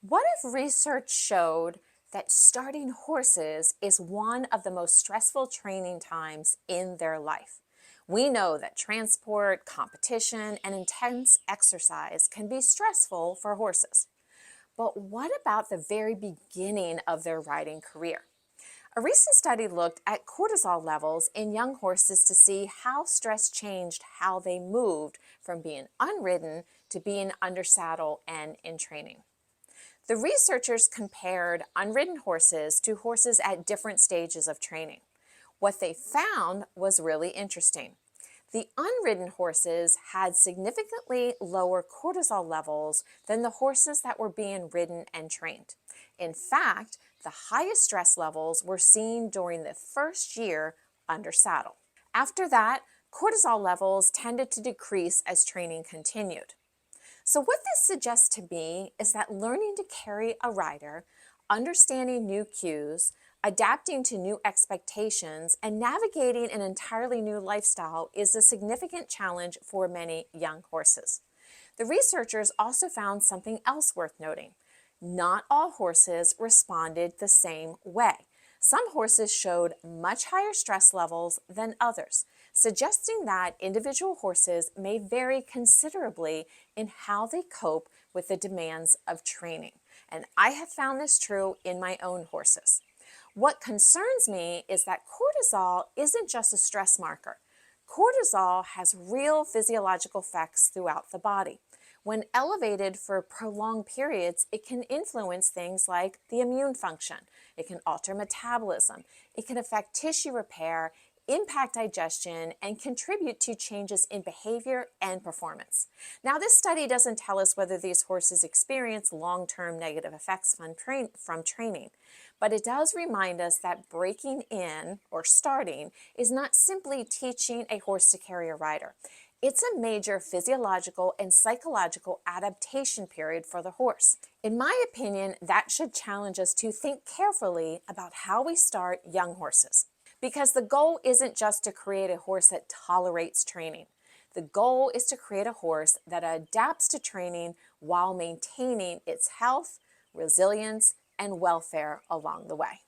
What if research showed that starting horses is one of the most stressful training times in their life? We know that transport, competition, and intense exercise can be stressful for horses. But what about the very beginning of their riding career? A recent study looked at cortisol levels in young horses to see how stress changed how they moved from being unridden to being under saddle and in training. The researchers compared unridden horses to horses at different stages of training. What they found was really interesting. The unridden horses had significantly lower cortisol levels than the horses that were being ridden and trained. In fact, the highest stress levels were seen during the first year under saddle. After that, cortisol levels tended to decrease as training continued. So, what this suggests to me is that learning to carry a rider, understanding new cues, adapting to new expectations, and navigating an entirely new lifestyle is a significant challenge for many young horses. The researchers also found something else worth noting. Not all horses responded the same way. Some horses showed much higher stress levels than others, suggesting that individual horses may vary considerably in how they cope with the demands of training. And I have found this true in my own horses. What concerns me is that cortisol isn't just a stress marker. Cortisol has real physiological effects throughout the body. When elevated for prolonged periods, it can influence things like the immune function. It can alter metabolism. It can affect tissue repair, impact digestion, and contribute to changes in behavior and performance. Now, this study doesn't tell us whether these horses experience long-term negative effects from training, but it does remind us that breaking in or starting is not simply teaching a horse to carry a rider. It's a major physiological and psychological adaptation period for the horse. In my opinion, that should challenge us to think carefully about how we start young horses. Because the goal isn't just to create a horse that tolerates training. The goal is to create a horse that adapts to training while maintaining its health, resilience, and welfare along the way.